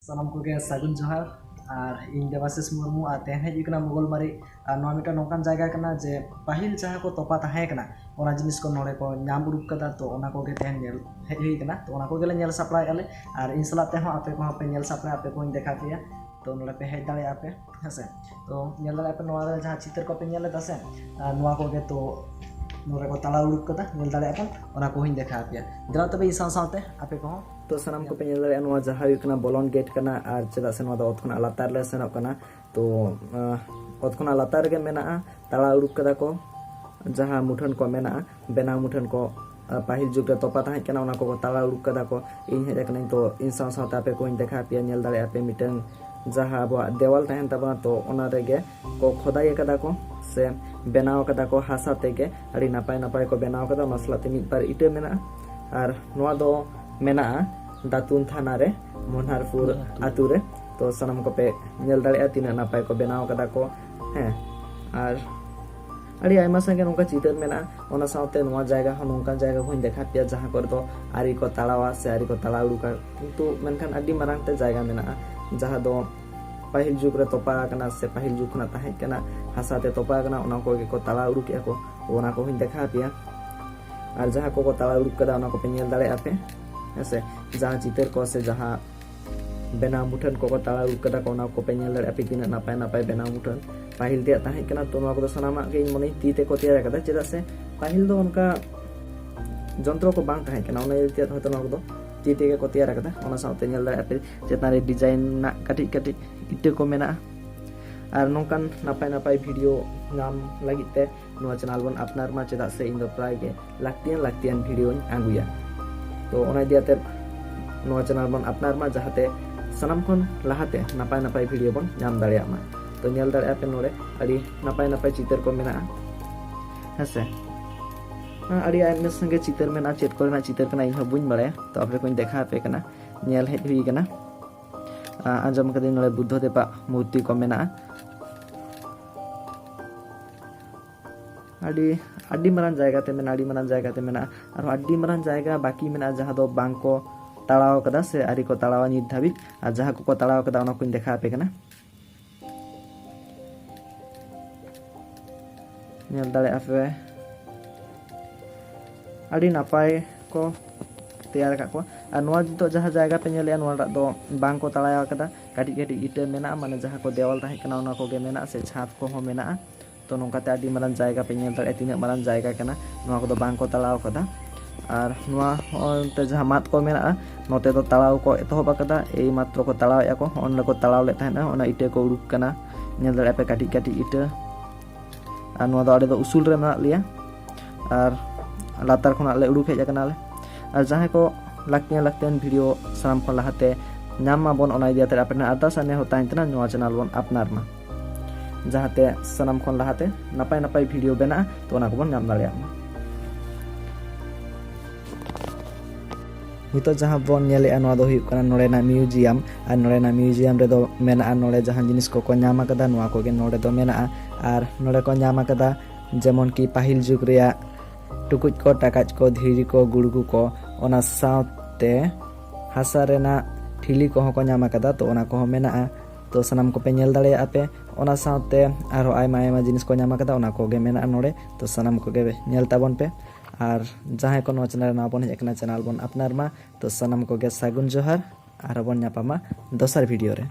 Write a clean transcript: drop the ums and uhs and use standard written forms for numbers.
सानाम को सागुन जोहार और इन देवाशीष मुर्मू और तेन हजना मुगलमारी और नौकान जगह करना जे पाहिल जहाँ को तोपा तहें जिनिस को नोड़े को नाम उड़ूक कदा तो तेन हेजना तो गेले सापड़ाएले और इन सलाते आपे को पे सापड़ा आपे को देखा पे तो नोड़े पे हेज दाड़े पे हेसे तो दाड़े पे जहाँ चित्र को पे से को तो नोड़े को तला उड़ूक कदा दाड़े को देखा पे दिला तब इन साथे आपे को तो सामान को पे जहाँ बोलन गेट करना और चेदा से अतखना लातार ले सेनोग करना तो अतखना लातार के मेना तला उड़ूक कदा को जहाँ मुठन को मेना बेना मुठन को पाहिल जुग तोपा तहें कना को तला उड़ूक कदा को इन हेज कना तो इन साथे आपे को देखा पे नेल दाड़े पे मिटन जहाँ अब देवाल तहें तबना तो रेगे को खोदाई कदा को से बनाव कदा को हासा तेगे अड़ी नापाय नापाय को बनाव कदा मसलाते मिट बार इटे मेना और नोआ दो मेना दातुन थाना रे मनोहरपुर आतु रे तो सानाम को पे नेल दाड़े तीना नापाय को बनाव कदा को हैं और अड़ी आयमा संगे नोका चितर मेना ओना साथे नोआ जायगा हो नोका जायगा को देखा पे जहां कर तो आरी को तालावा से आरी को ताला उड़ुका किंतु मेनखान अड़ी मारांग ते जायगा मेना जहां दो पाहिल जुग रे तोपा कना से पाहिल जुग ना ताहे कना हासा ते तोपा कना ओना को ताला उड़ुक को ओना को देखा पे और जहां को ताला उड़ुक कदा ओना को पे नेल दाड़े आपे ऐसे जहाँ चितर को से जहाँ बेना मुठन को ताला उड़ूक कदा को पे नेल दाड़े पे तीना नापाय नापाय बेना मुठन पाहिल दिया ताहे कना तो नोआ को सानामा के मन तीते को तैयार कदा चेदा से पाहिल दो उनका जंत्र को बांग ताहे कना ओना दिया हयतो नोआ को तीते के को तैयार कदा ओना साथे नेल दाड़े पे चेतना रे डिजाइन ना काटी काटी इटे को मेना और नोकान नापाय नापाय वीडियो नाम लगित ते नोआ चैनल बन अपनार मा चेदा से इन दो प्राय के लाक्तियान वीडियो आगुया तो दियाते नोआ चैनल बन अपनार मा जहाते सानाम खन लहाते नापाय नापाय वीडियो बन नाम दाड़े मा तो नेल दाड़े पे नोड़े अड़ी नापाय नापाय चितर को मेना हेसे अड़ी आयमे संगे चितर मेना चेत को चितर कना इन बुñ बाड़े तो आपे को देखा पे कना नेल हेज हुई कना आंजम कदे नोड़े बुद्धदेव मूर्ति को मेना अड़ी मारान जायगा ते मेना और अड़ी मारान जायगा बाकी मेना जहाँ दो बांग को ताड़ाव कदा से आरी को ताड़ाव नित धाबी और जहाँ को ताड़ाव कदा ओना कोइन देखा पे कना नेल दाड़े आपे अड़ी नापाय को तैयार का को और नोआ तो जहाँ जायगा पे नेले नोआ दो बांग को ताड़ाव कदा काटी काटी इटे मेना माने जहाँ को देवाल ताहे कना ओना को गे मेना से छात को हो मेना तो नौकाते अड़ी मारान जायगा पे नेल दाड़े तीना मारान जायगा कना नोआ को बांग को ताड़ाव कदा और नोआ ते जहाँ मात को मेना नोते तो ताड़ाव को एतहब कदा ए मात्र को ताड़ाव या को ओन को ताड़ाव ले ताहेना ओना इटे को उड़ूक कना नेल दाड़े पे काटी काटी इटे और नोआ दो अड़े दो उसूल रे मेना लिया और लातार खना ले उड़ूक हेज कना ले और जहाँ को लाक्तियान वीडियो सानाम खन लहाते नाम मा बन ओना दियाते आपने अरदास ने होता है नोआ चैनल बन अपनार मा जहाते सानाम खन लहाते नापाय नापाय वीडियो बना तो ओना को बन नाम दाड़े नितो जहाँ बन नेले नोआ दो हुयुक कना नोड़ेना म्यूजियम और नोड़ेना म्यूजियम रे दो मेना नोड़े जहाँ जिनिस को नाम कदा नोआ को गे नोड़े दो मेना और नोड़े को नाम कदा जेमन की पाहिल जुग रेया टुकुज को टाकाज को धीरी को गुड़गु को ओना साथे हासा रेना ठिली को नाम कदा तो ओना को मेना तो सानाम को पे नेल दाड़े आपे ओना साथे आरो आयमा आयमा जिनिस को नाम कदा ओना को गे मेना नोड़े तो सानाम को गे नेल ताबन पे और जहाँ को नोआ चैनल ना बन हेज चैनल बन अपनार मा तो सानाम को गे सागुन जोहार और बन नापामा दोसर वीडियो रे।